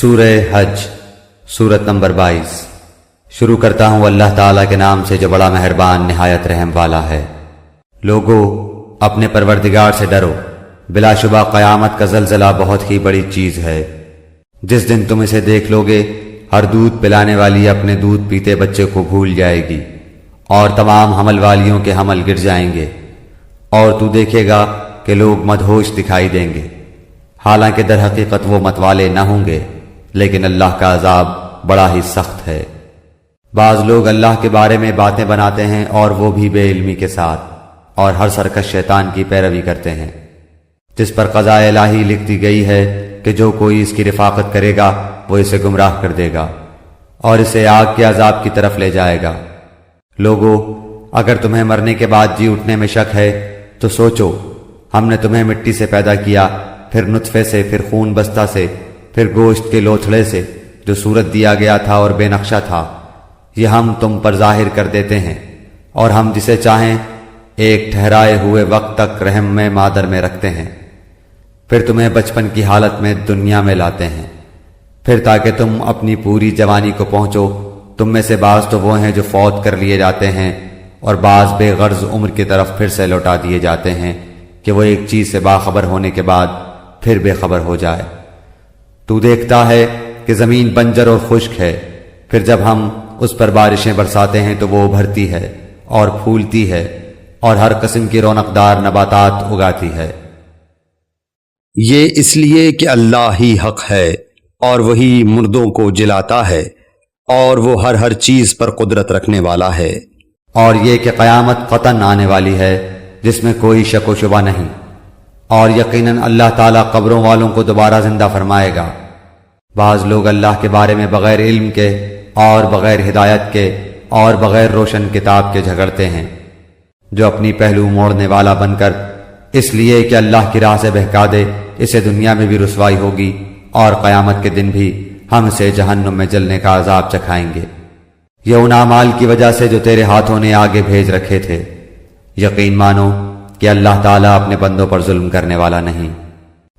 سورہ حج سورت نمبر 22۔ شروع کرتا ہوں اللہ تعالیٰ کے نام سے جو بڑا مہربان نہایت رحم والا ہے۔ لوگو اپنے پروردگار سے ڈرو، بلا شبہ قیامت کا زلزلہ بہت ہی بڑی چیز ہے۔ جس دن تم اسے دیکھ لوگے، ہر دودھ پلانے والی اپنے دودھ پیتے بچے کو بھول جائے گی، اور تمام حمل والیوں کے حمل گر جائیں گے، اور تو دیکھے گا کہ لوگ مدہوش دکھائی دیں گے، حالانکہ در حقیقت وہ متوالے نہ ہوں گے، لیکن اللہ کا عذاب بڑا ہی سخت ہے۔ بعض لوگ اللہ کے بارے میں باتیں بناتے ہیں اور وہ بھی بے علمی کے ساتھ، اور ہر سرکش شیطان کی پیروی کرتے ہیں، جس پر قضاء الہی لکھ دی گئی ہے کہ جو کوئی اس کی رفاقت کرے گا وہ اسے گمراہ کر دے گا اور اسے آگ کے عذاب کی طرف لے جائے گا۔ لوگو اگر تمہیں مرنے کے بعد جی اٹھنے میں شک ہے تو سوچو، ہم نے تمہیں مٹی سے پیدا کیا، پھر نطفے سے، پھر خون بستہ سے، پھر گوشت کے لوتھڑے سے جو صورت دیا گیا تھا اور بے نقشہ تھا، یہ ہم تم پر ظاہر کر دیتے ہیں، اور ہم جسے چاہیں ایک ٹھہرائے ہوئے وقت تک رحم میں مادر میں رکھتے ہیں، پھر تمہیں بچپن کی حالت میں دنیا میں لاتے ہیں، پھر تاکہ تم اپنی پوری جوانی کو پہنچو۔ تم میں سے بعض تو وہ ہیں جو فوت کر لیے جاتے ہیں، اور بعض بے غرض عمر کی طرف پھر سے لوٹا دیے جاتے ہیں کہ وہ ایک چیز سے باخبر ہونے کے بعد پھر بے خبر ہو جائے۔ تو دیکھتا ہے کہ زمین بنجر اور خشک ہے، پھر جب ہم اس پر بارشیں برساتے ہیں تو وہ ابھرتی ہے اور پھولتی ہے اور ہر قسم کی رونقدار نباتات اگاتی ہے۔ یہ اس لیے کہ اللہ ہی حق ہے، اور وہی مردوں کو جلاتا ہے، اور وہ ہر چیز پر قدرت رکھنے والا ہے۔ اور یہ کہ قیامت قطعاً آنے والی ہے جس میں کوئی شک و شبہ نہیں، اور یقیناً اللہ تعالیٰ قبروں والوں کو دوبارہ زندہ فرمائے گا۔ بعض لوگ اللہ کے بارے میں بغیر علم کے اور بغیر ہدایت کے اور بغیر روشن کتاب کے جھگڑتے ہیں، جو اپنی پہلو موڑنے والا بن کر اس لیے کہ اللہ کی راہ سے بہکا دے، اسے دنیا میں بھی رسوائی ہوگی اور قیامت کے دن بھی ہم اسے جہنم میں جلنے کا عذاب چکھائیں گے۔ یہ ان اعمال کی وجہ سے جو تیرے ہاتھوں نے آگے بھیج رکھے تھے۔ یقین مانو کہ اللہ تعالیٰ اپنے بندوں پر ظلم کرنے والا نہیں۔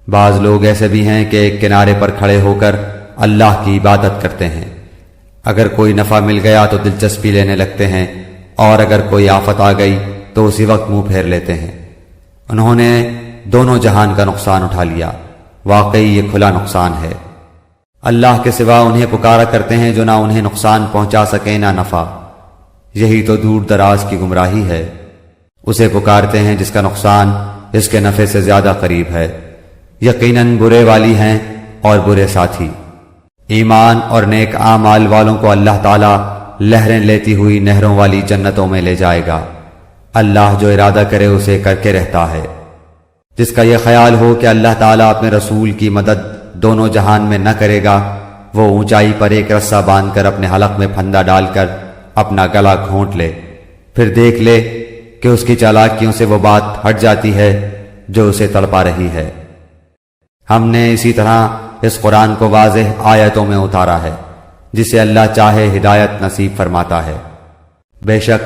بعض لوگ ایسے بھی ہیں کہ ایک کنارے پر کھڑے ہو کر اللہ کی عبادت کرتے ہیں، اگر کوئی نفع مل گیا تو دلچسپی لینے لگتے ہیں، اور اگر کوئی آفت آ گئی تو اسی وقت منہ پھیر لیتے ہیں۔ انہوں نے دونوں جہان کا نقصان اٹھا لیا، واقعی یہ کھلا نقصان ہے۔ اللہ کے سوا انہیں پکارا کرتے ہیں جو نہ انہیں نقصان پہنچا سکے نہ نفع، یہی تو دور دراز کی گمراہی ہے۔ اسے پکارتے ہیں جس کا نقصان اس کے نفع سے زیادہ قریب ہے۔ یقیناً برے والی ہیں اور برے ساتھی۔ ایمان اور نیک اعمال والوں کو اللہ تعالیٰ لہریں لیتی ہوئی نہروں والی جنتوں میں لے جائے گا۔ اللہ جو ارادہ کرے اسے کر کے رہتا ہے۔ جس کا یہ خیال ہو کہ اللہ تعالیٰ اپنے رسول کی مدد دونوں جہان میں نہ کرے گا، وہ اونچائی پر ایک رسہ باندھ کر اپنے حلق میں پھندا ڈال کر اپنا گلا گھونٹ لے، پھر دیکھ لے کہ اس کی چالاکیوں سے وہ بات ہٹ جاتی ہے جو اسے تڑپا رہی ہے۔ ہم نے اسی طرح اس قرآن کو واضح آیتوں میں اتارا ہے، جسے اللہ چاہے ہدایت نصیب فرماتا ہے۔ بے شک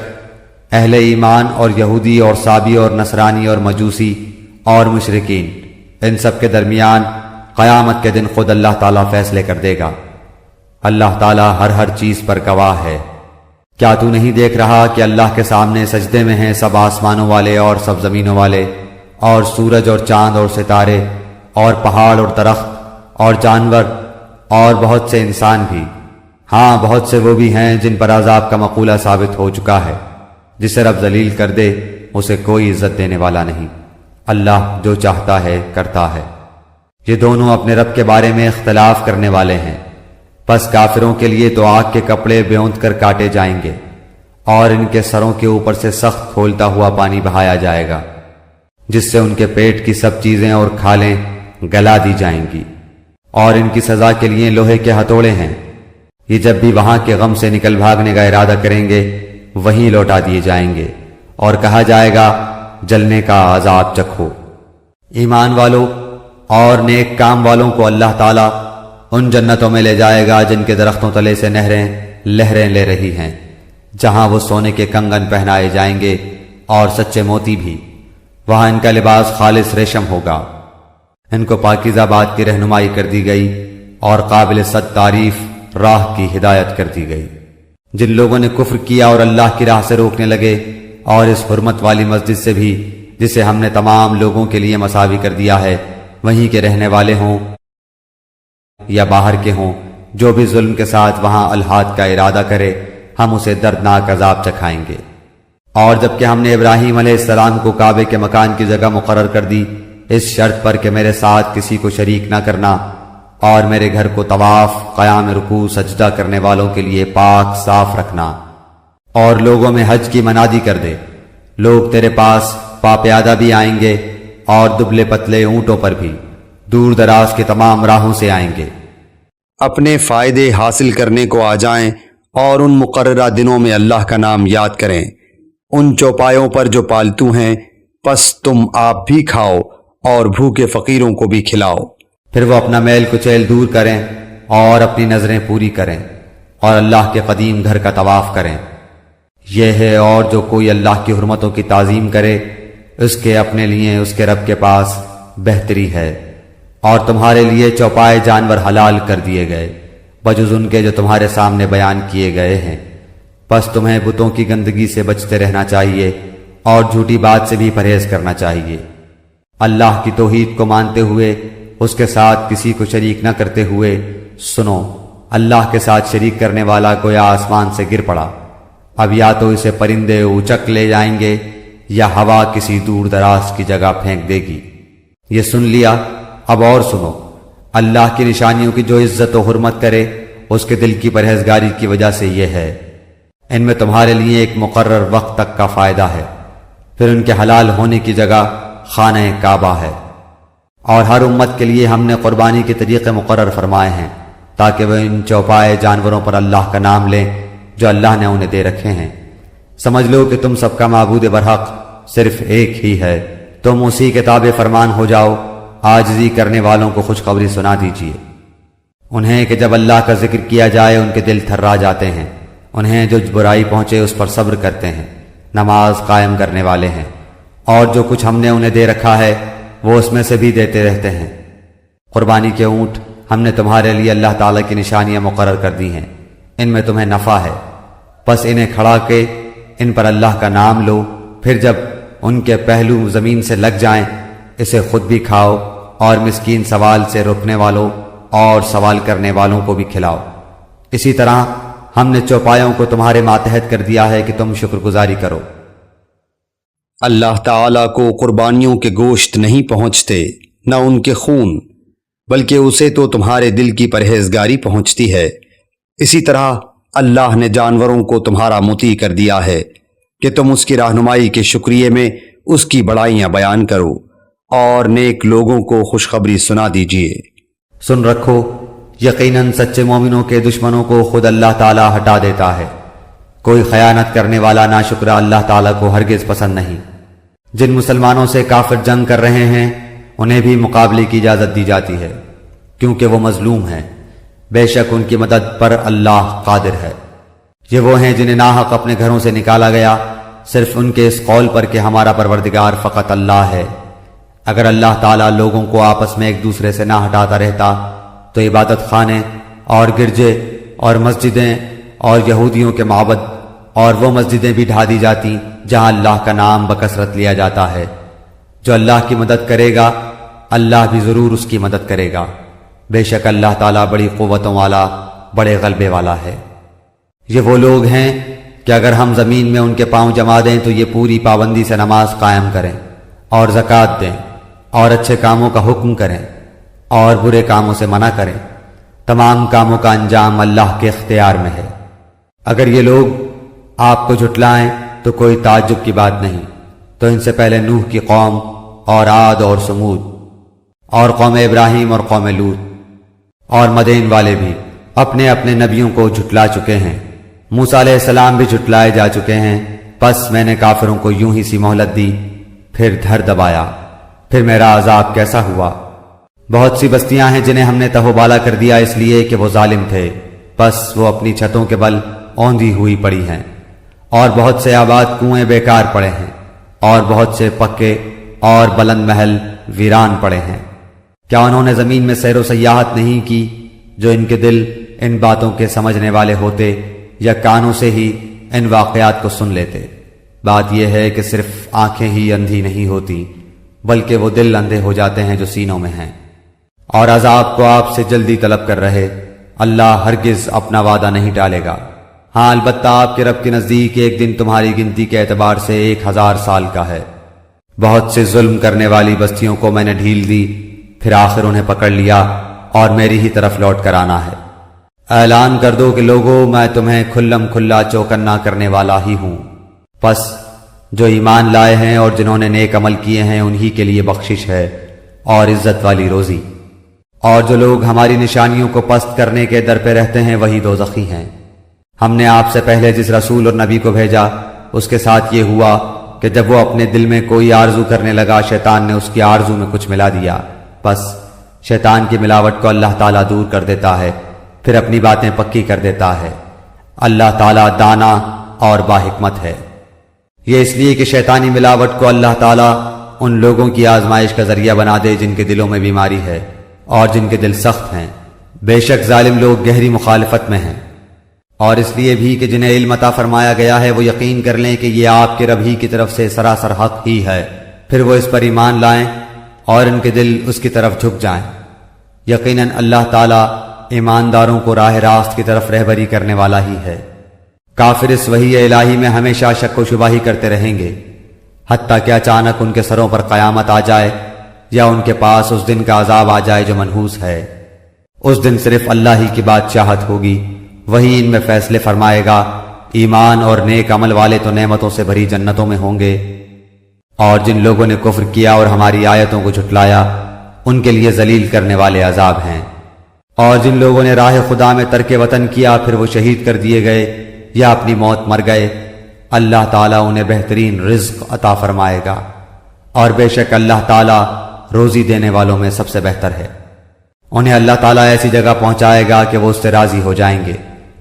اہل ایمان اور یہودی اور صابی اور نصرانی اور مجوسی اور مشرکین، ان سب کے درمیان قیامت کے دن خود اللہ تعالیٰ فیصلے کر دے گا۔ اللہ تعالیٰ ہر چیز پر گواہ ہے۔ کیا تو نہیں دیکھ رہا کہ اللہ کے سامنے سجدے میں ہیں سب آسمانوں والے اور سب زمینوں والے، اور سورج اور چاند اور ستارے اور پہاڑ اور درخت اور جانور اور بہت سے انسان بھی؟ ہاں، بہت سے وہ بھی ہیں جن پر عذاب کا مقولہ ثابت ہو چکا ہے۔ جسے رب ذلیل کر دے اسے کوئی عزت دینے والا نہیں۔ اللہ جو چاہتا ہے کرتا ہے۔ یہ دونوں اپنے رب کے بارے میں اختلاف کرنے والے ہیں، پس کافروں کے لیے تو آگ کے کپڑے بیونت کر کاٹے جائیں گے، اور ان کے سروں کے اوپر سے سخت کھولتا ہوا پانی بہایا جائے گا، جس سے ان کے پیٹ کی سب چیزیں اور کھالیں گلا دی جائیں گی، اور ان کی سزا کے لیے لوہے کے ہتھوڑے ہیں۔ یہ جب بھی وہاں کے غم سے نکل بھاگنے کا ارادہ کریں گے وہیں لوٹا دیے جائیں گے، اور کہا جائے گا جلنے کا عذاب چکھو۔ ایمان والوں اور نیک کام والوں کو اللہ تعالیٰ ان جنتوں میں لے جائے گا جن کے درختوں تلے سے نہریں لہریں لے رہی ہیں، جہاں وہ سونے کے کنگن پہنائے جائیں گے اور سچے موتی بھی۔ وہاں ان کا لباس خالص ریشم ہوگا۔ ان کو پاکیزہ بات کی رہنمائی کر دی گئی، اور قابل صد تعریف راہ کی ہدایت کر دی گئی۔ جن لوگوں نے کفر کیا اور اللہ کی راہ سے روکنے لگے، اور اس حرمت والی مسجد سے بھی جسے ہم نے تمام لوگوں کے لیے مساوی کر دیا ہے، وہیں کے رہنے والے ہوں یا باہر کے ہوں، جو بھی ظلم کے ساتھ وہاں الحاد کا ارادہ کرے ہم اسے دردناک عذاب چکھائیں گے۔ اور جب کہ ہم نے ابراہیم علیہ السلام کو کعبے کے مکان کی جگہ مقرر کر دی، اس شرط پر کہ میرے ساتھ کسی کو شریک نہ کرنا، اور میرے گھر کو طواف، قیام رکوع، سجدہ کرنے والوں کے لیے پاک صاف رکھنا، اور لوگوں میں حج کی منادی کر دے۔ لوگ تیرے پاس پاپیادہ بھی آئیں گے اور دبلے پتلے اونٹوں پر بھی، دور دراز کے تمام راہوں سے آئیں گے۔ اپنے فائدے حاصل کرنے کو آ جائیں اور ان مقررہ دنوں میں اللہ کا نام یاد کریں، ان چوپایوں پر جو پالتو ہیں، پس تم آپ بھی کھاؤ اور بھوکے فقیروں کو بھی کھلاؤ۔ پھر وہ اپنا میل کچیل دور کریں اور اپنی نظریں پوری کریں اور اللہ کے قدیم گھر کا طواف کریں۔ یہ ہے، اور جو کوئی اللہ کی حرمتوں کی تعظیم کرے، اس کے اپنے لیے اس کے رب کے پاس بہتری ہے۔ اور تمہارے لیے چوپائے جانور حلال کر دیے گئے، بجز ان کے جو تمہارے سامنے بیان کیے گئے ہیں۔ پس تمہیں بتوں کی گندگی سے بچتے رہنا چاہیے اور جھوٹی بات سے بھی پرہیز کرنا چاہیے۔ اللہ کی توحید کو مانتے ہوئے، اس کے ساتھ کسی کو شریک نہ کرتے ہوئے سنو، اللہ کے ساتھ شریک کرنے والا گویا آسمان سے گر پڑا، اب یا تو اسے پرندے اچک لے جائیں گے یا ہوا کسی دور دراز کی جگہ پھینک دے گی۔ یہ سن لیا، اب اور سنو، اللہ کی نشانیوں کی جو عزت و حرمت کرے، اس کے دل کی پرہیزگاری کی وجہ سے یہ ہے۔ ان میں تمہارے لیے ایک مقرر وقت تک کا فائدہ ہے، پھر ان کے حلال ہونے کی جگہ خانہ کعبہ ہے۔ اور ہر امت کے لیے ہم نے قربانی کے طریقے مقرر فرمائے ہیں تاکہ وہ ان چوپائے جانوروں پر اللہ کا نام لیں جو اللہ نے انہیں دے رکھے ہیں۔ سمجھ لو کہ تم سب کا معبود برحق صرف ایک ہی ہے، تم اسی کے تابع فرمان ہو جاؤ۔ عاجزی کرنے والوں کو خوشخبری سنا دیجیے انہیں کہ جب اللہ کا ذکر کیا جائے ان کے دل تھرا جاتے ہیں، انہیں جو برائی پہنچے اس پر صبر کرتے ہیں، نماز قائم کرنے والے ہیں، اور جو کچھ ہم نے انہیں دے رکھا ہے وہ اس میں سے بھی دیتے رہتے ہیں۔ قربانی کے اونٹ ہم نے تمہارے لیے اللہ تعالیٰ کی نشانیاں مقرر کر دی ہیں، ان میں تمہیں نفع ہے، پس انہیں کھڑا کے ان پر اللہ کا نام لو، پھر جب ان کے پہلو زمین سے لگ جائیں اسے خود بھی کھاؤ اور مسکین سوال سے روکنے والوں اور سوال کرنے والوں کو بھی کھلاؤ۔ اسی طرح ہم نے چوپایوں کو تمہارے ماتحت کر دیا ہے کہ تم شکر گزاری کرو۔ اللہ تعالیٰ کو قربانیوں کے گوشت نہیں پہنچتے، نہ ان کے خون، بلکہ اسے تو تمہارے دل کی پرہیزگاری پہنچتی ہے۔ اسی طرح اللہ نے جانوروں کو تمہارا مطیع کر دیا ہے کہ تم اس کی رہنمائی کے شکریہ میں اس کی بڑائیاں بیان کرو اور نیک لوگوں کو خوشخبری سنا دیجیے۔ سن رکھو، یقیناً سچے مومنوں کے دشمنوں کو خود اللہ تعالیٰ ہٹا دیتا ہے۔ کوئی خیانت کرنے والا ناشکرہ اللہ تعالیٰ کو ہرگز پسند نہیں۔ جن مسلمانوں سے کافر جنگ کر رہے ہیں انہیں بھی مقابلے کی اجازت دی جاتی ہے، کیونکہ وہ مظلوم ہیں، بے شک ان کی مدد پر اللہ قادر ہے۔ یہ وہ ہیں جنہیں ناحق اپنے گھروں سے نکالا گیا، صرف ان کے اس قول پر کہ ہمارا پروردگار فقط اللہ ہے۔ اگر اللہ تعالیٰ لوگوں کو آپس میں ایک دوسرے سے نہ ہٹاتا رہتا تو عبادت خانے اور گرجے اور مسجدیں اور یہودیوں کے معبد اور وہ مسجدیں بھی ڈھا دی جاتی جہاں اللہ کا نام بکثرت لیا جاتا ہے۔ جو اللہ کی مدد کرے گا اللہ بھی ضرور اس کی مدد کرے گا، بے شک اللہ تعالیٰ بڑی قوتوں والا، بڑے غلبے والا ہے۔ یہ وہ لوگ ہیں کہ اگر ہم زمین میں ان کے پاؤں جما دیں تو یہ پوری پابندی سے نماز قائم کریں اور زکوٰۃ دیں اور اچھے کاموں کا حکم کریں اور برے کاموں سے منع کریں۔ تمام کاموں کا انجام اللہ کے اختیار میں ہے۔ اگر یہ لوگ آپ کو جھٹلائیں تو کوئی تعجب کی بات نہیں، تو ان سے پہلے نوح کی قوم اور عاد اور سمود اور قوم ابراہیم اور قوم لوط اور مدین والے بھی اپنے اپنے نبیوں کو جھٹلا چکے ہیں۔ موسیٰ علیہ السلام بھی جھٹلائے جا چکے ہیں، پس میں نے کافروں کو یوں ہی سی مہلت دی، پھر دھر دبایا، پھر میرا عذاب کیسا ہوا۔ بہت سی بستیاں ہیں جنہیں ہم نے تہوبالا کر دیا اس لیے کہ وہ ظالم تھے، پس وہ اپنی چھتوں کے بل اوندھی ہوئی پڑی ہیں، اور بہت سے آباد کنویں بیکار پڑے ہیں، اور بہت سے پکے اور بلند محل ویران پڑے ہیں۔ کیا انہوں نے زمین میں سیر و سیاحت نہیں کی جو ان کے دل ان باتوں کے سمجھنے والے ہوتے یا کانوں سے ہی ان واقعات کو سن لیتے۔ بات یہ ہے کہ صرف آنکھیں ہی اندھی نہیں ہوتی بلکہ وہ دل اندھے ہو جاتے ہیں جو سینوں میں ہیں۔ اور عذاب کو آپ سے جلدی طلب کر رہے، اللہ ہرگز اپنا وعدہ نہیں ٹالے گا۔ ہاں البتہ آپ کے رب کے نزدیک ایک دن تمہاری گنتی کے اعتبار سے 1000 سال کا ہے۔ بہت سے ظلم کرنے والی بستیوں کو میں نے ڈھیل دی، پھر آخر انہیں پکڑ لیا اور میری ہی طرف لوٹ کر آنا ہے۔ اعلان کر دو کہ لوگوں، میں تمہیں کھلم کھلا چوکنا کرنے والا ہی ہوں۔ پس جو ایمان لائے ہیں اور جنہوں نے نیک عمل کیے ہیں انہی کے لیے بخشش ہے اور عزت والی روزی، اور جو لوگ ہماری نشانیوں کو پست کرنے کے در پہ رہتے ہیں وہی دوزخی ہیں۔ ہم نے آپ سے پہلے جس رسول اور نبی کو بھیجا اس کے ساتھ یہ ہوا کہ جب وہ اپنے دل میں کوئی آرزو کرنے لگا شیطان نے اس کی آرزو میں کچھ ملا دیا، بس شیطان کی ملاوٹ کو اللہ تعالیٰ دور کر دیتا ہے، پھر اپنی باتیں پکی کر دیتا ہے۔ اللہ تعالیٰ دانا اور باحکمت ہے۔ یہ اس لیے کہ شیطانی ملاوٹ کو اللہ تعالیٰ ان لوگوں کی آزمائش کا ذریعہ بنا دے جن کے دلوں میں بیماری ہے اور جن کے دل سخت ہیں۔ بے شک ظالم لوگ گہری مخالفت میں ہیں۔ اور اس لیے بھی کہ جنہیں علم عطا فرمایا گیا ہے وہ یقین کر لیں کہ یہ آپ کے رب ہی کی طرف سے سراسر حق ہی ہے، پھر وہ اس پر ایمان لائیں اور ان کے دل اس کی طرف جھک جائیں۔ یقیناً اللہ تعالیٰ ایمانداروں کو راہ راست کی طرف رہبری کرنے والا ہی ہے۔ کافر اس وحی الہی میں ہمیشہ شک و شبہ ہی کرتے رہیں گے حتیٰ کہ اچانک ان کے سروں پر قیامت آ جائے یا ان کے پاس اس دن کا عذاب آ جائے جو منحوس ہے۔ اس دن صرف اللہ ہی کی بادشاہت ہوگی، وہی ان میں فیصلے فرمائے گا۔ ایمان اور نیک عمل والے تو نعمتوں سے بھری جنتوں میں ہوں گے، اور جن لوگوں نے کفر کیا اور ہماری آیتوں کو جھٹلایا ان کے لیے ذلیل کرنے والے عذاب ہیں۔ اور جن لوگوں نے راہ خدا میں ترک وطن کیا پھر وہ شہید کر دیے گئے یا اپنی موت مر گئے، اللہ تعالیٰ انہیں بہترین رزق عطا فرمائے گا، اور بے شک اللہ تعالیٰ روزی دینے والوں میں سب سے بہتر ہے۔ انہیں اللہ تعالیٰ ایسی جگہ پہنچائے گا کہ وہ اس سے راضی ہو جائیں گے۔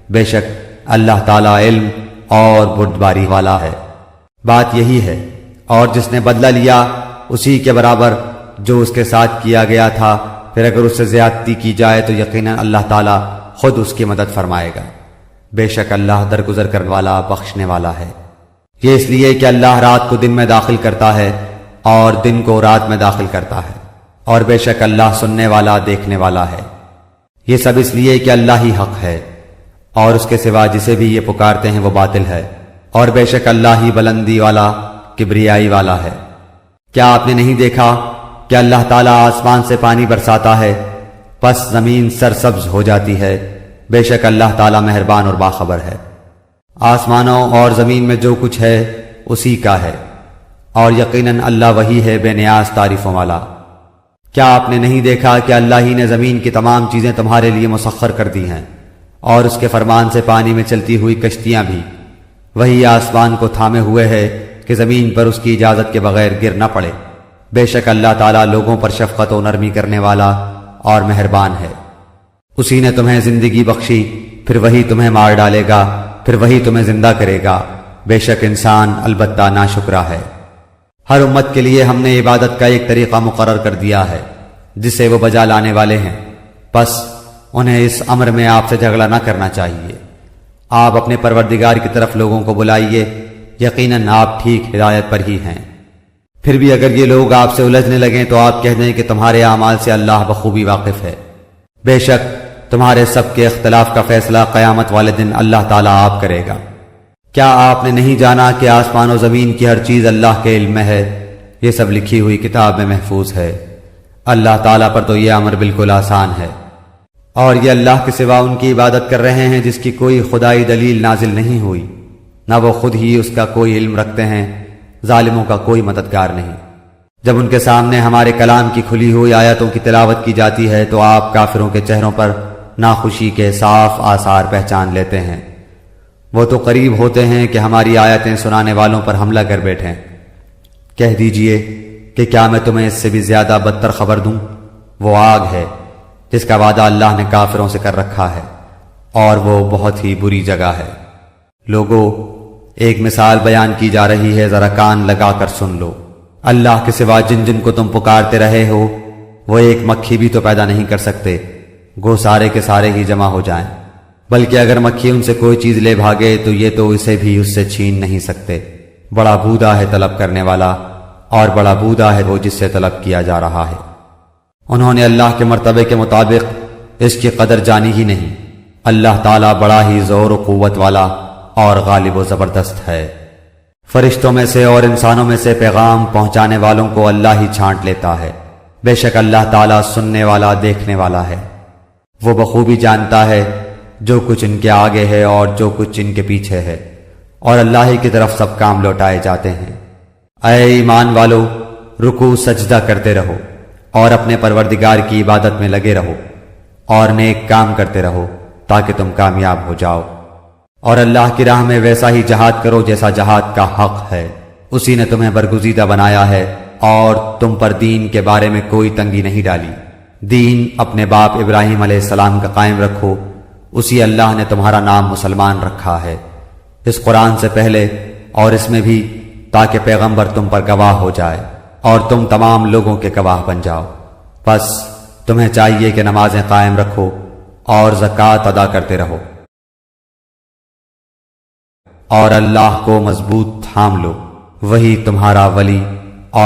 بے شک اللہ تعالیٰ علم اور بردباری والا ہے۔ بات یہی ہے، اور جس نے بدلہ لیا اسی کے برابر جو اس کے ساتھ کیا گیا تھا، پھر اگر اس سے زیادتی کی جائے تو یقیناً اللہ تعالیٰ خود اس کی مدد فرمائے گا۔ بے شک اللہ درگزر کرنے والا بخشنے والا ہے۔ یہ اس لیے کہ اللہ رات کو دن میں داخل کرتا ہے اور دن کو رات میں داخل کرتا ہے، اور بے شک اللہ سننے والا دیکھنے والا ہے۔ یہ سب اس لیے کہ اللہ ہی حق ہے، اور اس کے سوا جسے بھی یہ پکارتے ہیں وہ باطل ہے، اور بے شک اللہ ہی بلندی والا کبریائی والا ہے۔ کیا آپ نے نہیں دیکھا کہ اللہ تعالیٰ آسمان سے پانی برساتا ہے پس زمین سرسبز ہو جاتی ہے؟ بے شک اللہ تعالیٰ مہربان اور باخبر ہے۔ آسمانوں اور زمین میں جو کچھ ہے اسی کا ہے، اور یقیناً اللہ وہی ہے بے نیاز تعریفوں والا۔ کیا آپ نے نہیں دیکھا کہ اللہ ہی نے زمین کی تمام چیزیں تمہارے لیے مسخر کر دی ہیں، اور اس کے فرمان سے پانی میں چلتی ہوئی کشتیاں بھی؟ وہی آسمان کو تھامے ہوئے ہے کہ زمین پر اس کی اجازت کے بغیر گر نہ پڑے۔ بے شک اللہ تعالیٰ لوگوں پر شفقت و نرمی کرنے والا اور مہربان ہے۔ اسی نے تمہیں زندگی بخشی، پھر وہی تمہیں مار ڈالے گا، پھر وہی تمہیں زندہ کرے گا۔ بے شک انسان البتہ ناشکرا ہے۔ ہر امت کے لیے ہم نے عبادت کا ایک طریقہ مقرر کر دیا ہے جسے وہ بجا لانے والے ہیں، پس انہیں اس امر میں آپ سے جھگڑا نہ کرنا چاہیے۔ آپ اپنے پروردگار کی طرف لوگوں کو بلائیے، یقیناً آپ ٹھیک ہدایت پر ہی ہیں۔ پھر بھی اگر یہ لوگ آپ سے الجھنے لگیں تو آپ کہہ دیں کہ تمہارے اعمال سے اللہ بخوبی واقف ہے۔ بے شک تمہارے سب کے اختلاف کا فیصلہ قیامت والے دن اللہ تعالیٰ آپ کرے گا۔ کیا آپ نے نہیں جانا کہ آسمان و زمین کی ہر چیز اللہ کے علم میں ہے؟ یہ سب لکھی ہوئی کتاب میں محفوظ ہے۔ اللہ تعالیٰ پر تو یہ امر بالکل آسان ہے۔ اور یہ اللہ کے سوا ان کی عبادت کر رہے ہیں جس کی کوئی خدائی دلیل نازل نہیں ہوئی، نہ وہ خود ہی اس کا کوئی علم رکھتے ہیں، ظالموں کا کوئی مددگار نہیں۔ جب ان کے سامنے ہمارے کلام کی کھلی ہوئی آیتوں کی تلاوت کی جاتی ہے تو آپ کافروں کے چہروں پر ناخوشی کے صاف آثار پہچان لیتے ہیں۔ وہ تو قریب ہوتے ہیں کہ ہماری آیتیں سنانے والوں پر حملہ کر بیٹھیں۔ کہہ دیجئے کہ کیا میں تمہیں اس سے بھی زیادہ بدتر خبر دوں؟ وہ آگ ہے جس کا وعدہ اللہ نے کافروں سے کر رکھا ہے، اور وہ بہت ہی بری جگہ ہے۔ لوگوں، ایک مثال بیان کی جا رہی ہے، ذرا کان لگا کر سن لو۔ اللہ کے سوا جن جن کو تم پکارتے رہے ہو وہ ایک مکھی بھی تو پیدا نہیں کر سکتے، گو سارے کے سارے ہی جمع ہو جائیں، بلکہ اگر مکھی ان سے کوئی چیز لے بھاگے تو یہ تو اسے بھی اس سے چھین نہیں سکتے۔ بڑا بودا ہے طلب کرنے والا، اور بڑا بودا ہے وہ جس سے طلب کیا جا رہا ہے۔ انہوں نے اللہ کے مرتبے کے مطابق اس کی قدر جانی ہی نہیں۔ اللہ تعالیٰ بڑا ہی زور و قوت والا اور غالب و زبردست ہے۔ فرشتوں میں سے اور انسانوں میں سے پیغام پہنچانے والوں کو اللہ ہی چھانٹ لیتا ہے۔ بے شک اللہ تعالیٰ سننے والا دیکھنے والا ہے۔ وہ بخوبی جانتا ہے جو کچھ ان کے آگے ہے اور جو کچھ ان کے پیچھے ہے، اور اللہ ہی کی طرف سب کام لوٹائے جاتے ہیں۔ اے ایمان والو، رکوع سجدہ کرتے رہو اور اپنے پروردگار کی عبادت میں لگے رہو اور نیک کام کرتے رہو تاکہ تم کامیاب ہو جاؤ، اور اللہ کی راہ میں ویسا ہی جہاد کرو جیسا جہاد کا حق ہے۔ اسی نے تمہیں برگزیدہ بنایا ہے اور تم پر دین کے بارے میں کوئی تنگی نہیں ڈالی۔ دین اپنے باپ ابراہیم علیہ السلام کا قائم رکھو، اسی اللہ نے تمہارا نام مسلمان رکھا ہے، اس قرآن سے پہلے اور اس میں بھی، تاکہ پیغمبر تم پر گواہ ہو جائے اور تم تمام لوگوں کے گواہ بن جاؤ۔ بس تمہیں چاہیے کہ نمازیں قائم رکھو اور زکوٰۃ ادا کرتے رہو، اور اللہ کو مضبوط تھام لو، وہی تمہارا ولی